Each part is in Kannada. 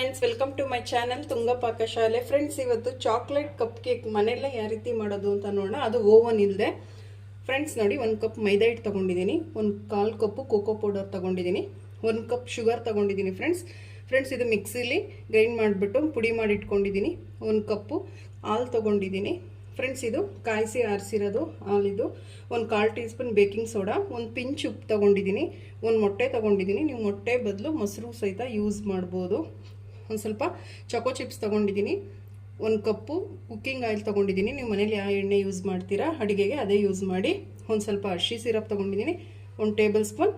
Friends, welcome to my channel Tunga Pakashale. Friends, ಇವತ್ತು ಚಾಕ್ಲೇಟ್ ಕಪ್ ಕೇಕ್ ಮನೆಯಲ್ಲೇ ಯಾವ ರೀತಿ ಮಾಡೋದು ಅಂತ ನೋಡೋಣ. ಅದು ಓವನ್ ಇಲ್ಲದೆ. ಫ್ರೆಂಡ್ಸ್ ನೋಡಿ, 1 ಕಪ್ ಮೈದಾ ಹಿಟ್ಟು ತೊಗೊಂಡಿದ್ದೀನಿ, 1/4 ಕಪ್ಪು ಕೋಕೋ ಪೌಡರ್ ತೊಗೊಂಡಿದ್ದೀನಿ, 1 ಕಪ್ ಶುಗರ್ ತೊಗೊಂಡಿದ್ದೀನಿ. ಫ್ರೆಂಡ್ಸ್ ಇದು ಮಿಕ್ಸಿಲಿ ಗ್ರೈಂಡ್ ಮಾಡಿಬಿಟ್ಟು ಪುಡಿ ಮಾಡಿ ಇಟ್ಕೊಂಡಿದ್ದೀನಿ. 1 ಕಪ್ಪು ಹಾಲು ತೊಗೊಂಡಿದ್ದೀನಿ. ಫ್ರೆಂಡ್ಸ್, ಇದು ಕಾಯಿಸಿ ಆರಿಸಿರೋದು ಹಾಲಿದು. 1/4 tea spoon baking soda, 1 pinch ಉಪ್ಪು ತೊಗೊಂಡಿದ್ದೀನಿ, 1 ಮೊಟ್ಟೆ ತೊಗೊಂಡಿದ್ದೀನಿ. ನೀವು ಮೊಟ್ಟೆ ಬದಲು ಮೊಸರು ಸಹಿತ ಯೂಸ್ ಮಾಡ್ಬೋದು. ಒಂದು ಸ್ವಲ್ಪ ಚೊಕೋ ಚಿಪ್ಸ್ ತೊಗೊಂಡಿದ್ದೀನಿ, 1 ಕಪ್ಪು ಕುಕ್ಕಿಂಗ್ ಆಯಿಲ್ ತೊಗೊಂಡಿದ್ದೀನಿ. ನೀವು ಮನೇಲಿ ಯಾವ ಎಣ್ಣೆ ಯೂಸ್ ಮಾಡ್ತೀರಾ ಅಡುಗೆಗೆ ಅದೇ ಯೂಸ್ ಮಾಡಿ. ಒಂದು ಸ್ವಲ್ಪ ಅರ್ಶಿ ಸಿರಪ್ ತೊಗೊಂಡಿದ್ದೀನಿ, 1 ಟೇಬಲ್ ಸ್ಪೂನ್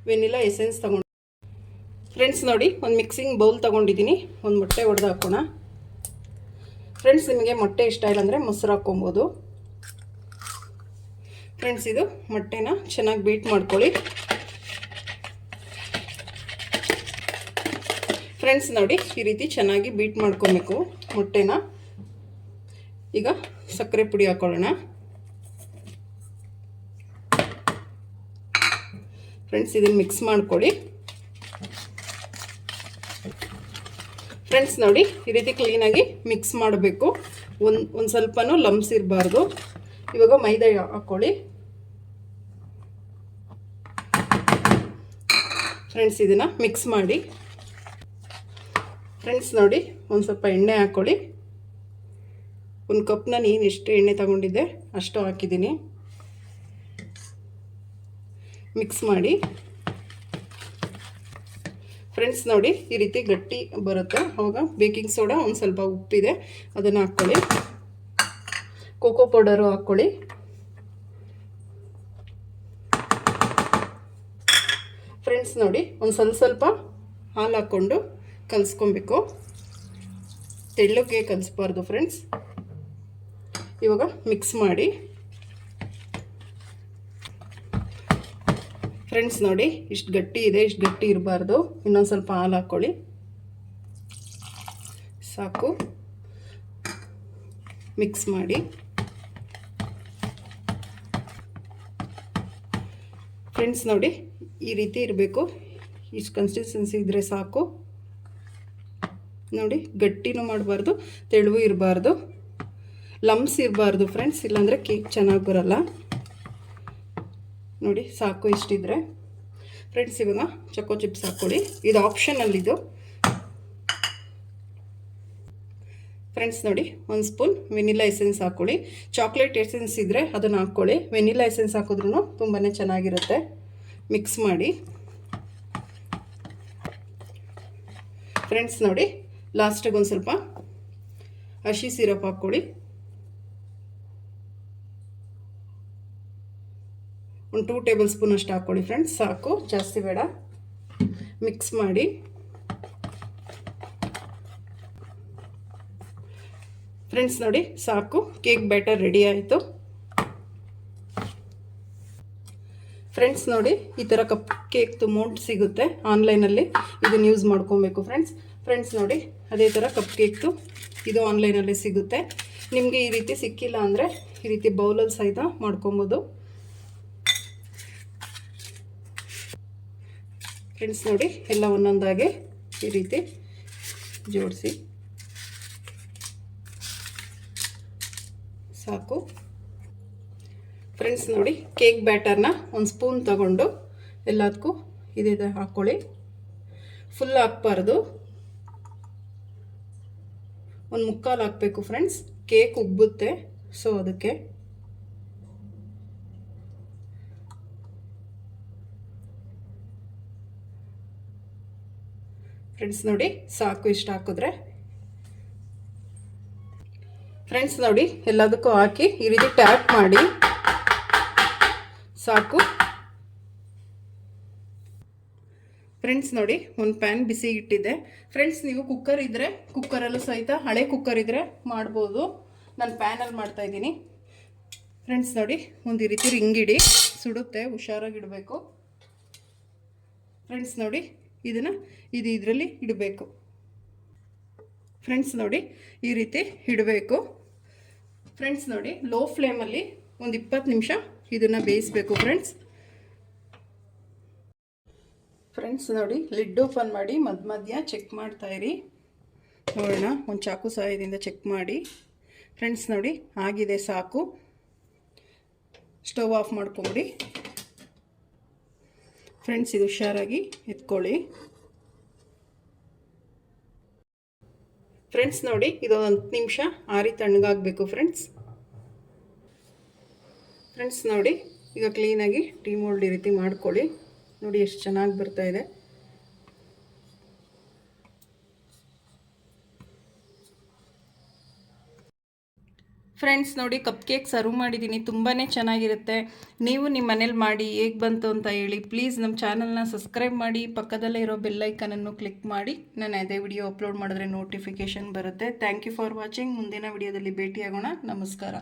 ವೆನಿಲಾ ಎಸೆನ್ಸ್ ತೊಗೊಂಡು. ಫ್ರೆಂಡ್ಸ್ ನೋಡಿ, ಒಂದು ಮಿಕ್ಸಿಂಗ್ ಬೌಲ್ ತೊಗೊಂಡಿದ್ದೀನಿ. 1 ಮೊಟ್ಟೆ ಒಡೆದು ಹಾಕೋಣ. ಫ್ರೆಂಡ್ಸ್, ನಿಮಗೆ ಮೊಟ್ಟೆ ಇಷ್ಟ ಇಲ್ಲ ಅಂದರೆ ಮೊಸರು ಹಾಕ್ಕೊಬೋದು. ಫ್ರೆಂಡ್ಸ್, ಇದು ಮೊಟ್ಟೆನ ಚೆನ್ನಾಗಿ ಬೀಟ್ ಮಾಡ್ಕೊಳ್ಳಿ. ಫ್ರೆಂಡ್ಸ್ ನೋಡಿ, ಈ ರೀತಿ ಚೆನ್ನಾಗಿ ಬೀಟ್ ಮಾಡ್ಕೊಬೇಕು ಮೊಟ್ಟೆನ. ಈಗ ಸಕ್ಕರೆ ಪುಡಿ ಹಾಕೊಳ್ಳೋಣ. ಫ್ರೆಂಡ್ಸ್, ಇದನ್ನು ಮಿಕ್ಸ್ ಮಾಡ್ಕೊಳ್ಳಿ. ಫ್ರೆಂಡ್ಸ್ ನೋಡಿ, ಈ ರೀತಿ ಕ್ಲೀನಾಗಿ ಮಿಕ್ಸ್ ಮಾಡಬೇಕು. ಒಂದು ಸ್ವಲ್ಪನೂ ಲಂಪ್ಸ್ ಇರಬಾರ್ದು. ಇವಾಗ ಮೈದಾ ಹಾಕ್ಕೊಳ್ಳಿ. ಫ್ರೆಂಡ್ಸ್, ಇದನ್ನು ಮಿಕ್ಸ್ ಮಾಡಿ. ಫ್ರೆಂಡ್ಸ್ ನೋಡಿ, ಒಂದು ಸ್ವಲ್ಪ ಎಣ್ಣೆ ಹಾಕ್ಕೊಳ್ಳಿ. 1 ಕಪ್ನ ನೀನು ಎಷ್ಟು ಎಣ್ಣೆ ತಗೊಂಡಿದ್ದೆ ಅಷ್ಟು ಹಾಕಿದ್ದೀನಿ. ಮಿಕ್ಸ್ ಮಾಡಿ. ಫ್ರೆಂಡ್ಸ್ ನೋಡಿ, ಈ ರೀತಿ ಗಟ್ಟಿ ಬರುತ್ತೆ. ಆವಾಗ ಬೇಕಿಂಗ್ ಸೋಡಾ, ಒಂದು ಸ್ವಲ್ಪ ಉಪ್ಪಿದೆ ಅದನ್ನು ಹಾಕ್ಕೊಳ್ಳಿ. ಕೋಕೋ ಪೌಡರು ಹಾಕ್ಕೊಳ್ಳಿ. ಫ್ರೆಂಡ್ಸ್ ನೋಡಿ, ಒಂದು ಸ್ವಲ್ಪ ಹಾಲು ಹಾಕ್ಕೊಂಡು ಕಲಿಸ್ಕೊಬೇಕು. ತೆಳ್ಳಗೆ ಕಲಿಸ್ಬಾರ್ದು ಫ್ರೆಂಡ್ಸ್. ಇವಾಗ ಮಿಕ್ಸ್ ಮಾಡಿ. ಫ್ರೆಂಡ್ಸ್ ನೋಡಿ, ಇಷ್ಟು ಗಟ್ಟಿ ಇದೆ, ಇಷ್ಟು ಗಟ್ಟಿ ಇರಬಾರ್ದು. ಇನ್ನೊಂದು ಸ್ವಲ್ಪ ಹಾಲು ಹಾಕ್ಕೊಳ್ಳಿ, ಸಾಕು. ಮಿಕ್ಸ್ ಮಾಡಿ. ಫ್ರೆಂಡ್ಸ್ ನೋಡಿ, ಈ ರೀತಿ ಇರಬೇಕು. ಇಷ್ಟು ಕನ್ಸಿಸ್ಟೆನ್ಸಿ ಇದ್ದರೆ ಸಾಕು. ನೋಡಿ, ಗಟ್ಟಿನೂ ಮಾಡಬಾರ್ದು, ತೆಳುವು ಇರಬಾರ್ದು, ಲಂಪ್ಸ್ ಇರಬಾರ್ದು ಫ್ರೆಂಡ್ಸ್, ಇಲ್ಲಾಂದರೆ ಕೇಕ್ ಚೆನ್ನಾಗಿ ಬರಲ್ಲ. ನೋಡಿ, ಸಾಕು ಇಷ್ಟಿದ್ರೆ. ಫ್ರೆಂಡ್ಸ್, ಇವಾಗ ಚೊಕೋ ಚಿಪ್ಸ್ ಹಾಕ್ಕೊಳ್ಳಿ. ಇದು ಆಪ್ಷನಲ್ಲಿದು. ಫ್ರೆಂಡ್ಸ್ ನೋಡಿ, 1 ಸ್ಪೂನ್ ವೆನಿಲಾ ಎಸೆನ್ಸ್ ಹಾಕ್ಕೊಳ್ಳಿ. ಚಾಕ್ಲೇಟ್ ಎಸೆನ್ಸ್ ಇದ್ದರೆ ಅದನ್ನು ಹಾಕ್ಕೊಳ್ಳಿ. ವೆನಿಲಾ ಎಸೆನ್ಸ್ ಹಾಕಿದ್ರೂ ತುಂಬಾ ಚೆನ್ನಾಗಿರುತ್ತೆ. ಮಿಕ್ಸ್ ಮಾಡಿ. ಫ್ರೆಂಡ್ಸ್ ನೋಡಿ, ಲಾಸ್ಟಿಗೆ ಒಂದು ಸ್ವಲ್ಪ ಹಸಿ ಸಿರಪ್ ಹಾಕ್ಕೊಳ್ಳಿ. 1 2 ಟೇಬಲ್ ಸ್ಪೂನ್ ಅಷ್ಟು ಹಾಕ್ಕೊಳ್ಳಿ ಫ್ರೆಂಡ್ಸ್, ಸಾಕು, ಜಾಸ್ತಿ ಬೇಡ. ಮಿಕ್ಸ್ ಮಾಡಿ. ಫ್ರೆಂಡ್ಸ್ ನೋಡಿ, ಸಾಕು, ಕೇಕ್ ಬ್ಯಾಟರ್ ರೆಡಿ ಆಯಿತು. ಫ್ರೆಂಡ್ಸ್ ನೋಡಿ, ಈ ಥರ ಕಪ್ ಕೇಕ್ದು ಮೌಂಟ್ ಸಿಗುತ್ತೆ ಆನ್ಲೈನಲ್ಲಿ, ಇದನ್ನು ಯೂಸ್ ಮಾಡ್ಕೊಬೇಕು ಫ್ರೆಂಡ್ಸ್ ನೋಡಿ, ಅದೇ ಥರ ಕಪ್ ಕೇಕ್ದು ಇದು ಆನ್ಲೈನಲ್ಲಿ ಸಿಗುತ್ತೆ. ನಿಮಗೆ ಈ ರೀತಿ ಸಿಕ್ಕಿಲ್ಲ ಅಂದರೆ ಈ ರೀತಿ ಬೌಲಲ್ಲಿ ಸಹಿತ ಮಾಡ್ಕೊಬೋದು. ಫ್ರೆಂಡ್ಸ್ ನೋಡಿ, ಎಲ್ಲ ಒಂದೊಂದಾಗಿ ಈ ರೀತಿ ಜೋಡಿಸಿ, ಸಾಕು. ಫ್ರೆಂಡ್ಸ್ ನೋಡಿ, ಕೇಕ್ ಬ್ಯಾಟರ್ನ 1 ಸ್ಪೂನ್ ತಗೊಂಡು ಎಲ್ಲದಕ್ಕೂ ಇದೇ ಹಾಕ್ಕೊಳ್ಳಿ. ಫುಲ್ ಹಾಕ್ಬಾರ್ದು, 1/4 ಹಾಕಬೇಕು ಫ್ರೆಂಡ್ಸ್. ಕೇಕ್ ಉಬ್ಬುತ್ತೆ, ಸೊ ಅದಕ್ಕೆ. ಫ್ರೆಂಡ್ಸ್ ನೋಡಿ, ಸಾಕು, ಇಷ್ಟು ಹಾಕಿದ್ರೆ. ಫ್ರೆಂಡ್ಸ್ ನೋಡಿ, ಎಲ್ಲದಕ್ಕೂ ಹಾಕಿ ಈ ರೀತಿ ಟ್ಯಾಪ್ ಮಾಡಿ, ಸಾಕು. ಫ್ರೆಂಡ್ಸ್ ನೋಡಿ, ಒಂದು ಪ್ಯಾನ್ ಬಿಸಿ ಇಟ್ಟಿದ್ದೆ. ಫ್ರೆಂಡ್ಸ್, ನೀವು ಕುಕ್ಕರ್ ಇದ್ದರೆ ಕುಕ್ಕರಲ್ಲೂ ಸಹಿತ, ಹಳೆ ಕುಕ್ಕರ್ ಇದ್ದರೆ ಮಾಡ್ಬೋದು. ನಾನು ಪ್ಯಾನಲ್ಲಿ ಮಾಡ್ತಾಯಿದ್ದೀನಿ. ಫ್ರೆಂಡ್ಸ್ ನೋಡಿ, ಒಂದು ಈ ರೀತಿ ರಿಂಗ್ ಇಡಿ, ಸುಡುತ್ತೆ, ಹುಷಾರಾಗಿಡಬೇಕು. ಫ್ರೆಂಡ್ಸ್ ನೋಡಿ, ಇದರಲ್ಲಿ ಇಡಬೇಕು. ಫ್ರೆಂಡ್ಸ್ ನೋಡಿ, ಈ ರೀತಿ ಇಡಬೇಕು. ಫ್ರೆಂಡ್ಸ್ ನೋಡಿ, ಲೋ ಫ್ಲೇಮಲ್ಲಿ ಒಂದು 20 ನಿಮಿಷ ಇದನ್ನು ಬೇಯಿಸಬೇಕು ಫ್ರೆಂಡ್ಸ್. ಫ್ರೆಂಡ್ಸ್ ನೋಡಿ, ಲಿಡ್ ಓಪನ್ ಮಾಡಿ ಮಧ್ಯ ಚೆಕ್ ಮಾಡ್ತಾಯಿರಿ. ನೋಡೋಣ, ಒಂದು ಚಾಕು ಸಹಾಯದಿಂದ ಚೆಕ್ ಮಾಡಿ. ಫ್ರೆಂಡ್ಸ್ ನೋಡಿ, ಆಗಿದೆ, ಸಾಕು. ಸ್ಟವ್ ಆಫ್ ಮಾಡ್ಕೊಂಬಿಡಿ. ಫ್ರೆಂಡ್ಸ್ ಇದು ಹುಷಾರಾಗಿ ಎತ್ಕೊಳ್ಳಿ. ಫ್ರೆಂಡ್ಸ್ ನೋಡಿ, ಇದು 10 ನಿಮಿಷ ಆರಿ ತಣ್ಣಗಾಗಬೇಕು ಫ್ರೆಂಡ್ಸ್. ನೋಡಿ, ಈಗ ಕ್ಲೀನಾಗಿ ಟೀ ಮೋಲ್ಡ್ ಈ ರೀತಿ ಮಾಡ್ಕೊಳ್ಳಿ. ನೋಡಿ ಎಷ್ಟು ಚೆನ್ನಾಗಿ ಬರ್ತಾ ಇದೆ. ಫ್ರೆಂಡ್ಸ್ ನೋಡಿ, ಕಪ್ ಕೇಕ್ ಸರ್ವ್ ಮಾಡಿದ್ದೀನಿ. ತುಂಬಾ ಚೆನ್ನಾಗಿರುತ್ತೆ. ನೀವು ನಿಮ್ಮ ಮನೇಲಿ ಮಾಡಿ ಹೇಗೆ ಬಂತು ಅಂತ ಹೇಳಿ. ಪ್ಲೀಸ್ ನಮ್ಮ ಚಾನಲ್ನ ಸಬ್ಸ್ಕ್ರೈಬ್ ಮಾಡಿ, ಪಕ್ಕದಲ್ಲೇ ಇರೋ ಬೆಲ್ಲೈಕನನ್ನು ಕ್ಲಿಕ್ ಮಾಡಿ. ನಾನು ಅದೇ ವಿಡಿಯೋ ಅಪ್ಲೋಡ್ ಮಾಡಿದ್ರೆ ನೋಟಿಫಿಕೇಷನ್ ಬರುತ್ತೆ. Thank you for watching. ಮುಂದಿನ ವಿಡಿಯೋದಲ್ಲಿ ಭೇಟಿಯಾಗೋಣ. ನಮಸ್ಕಾರ.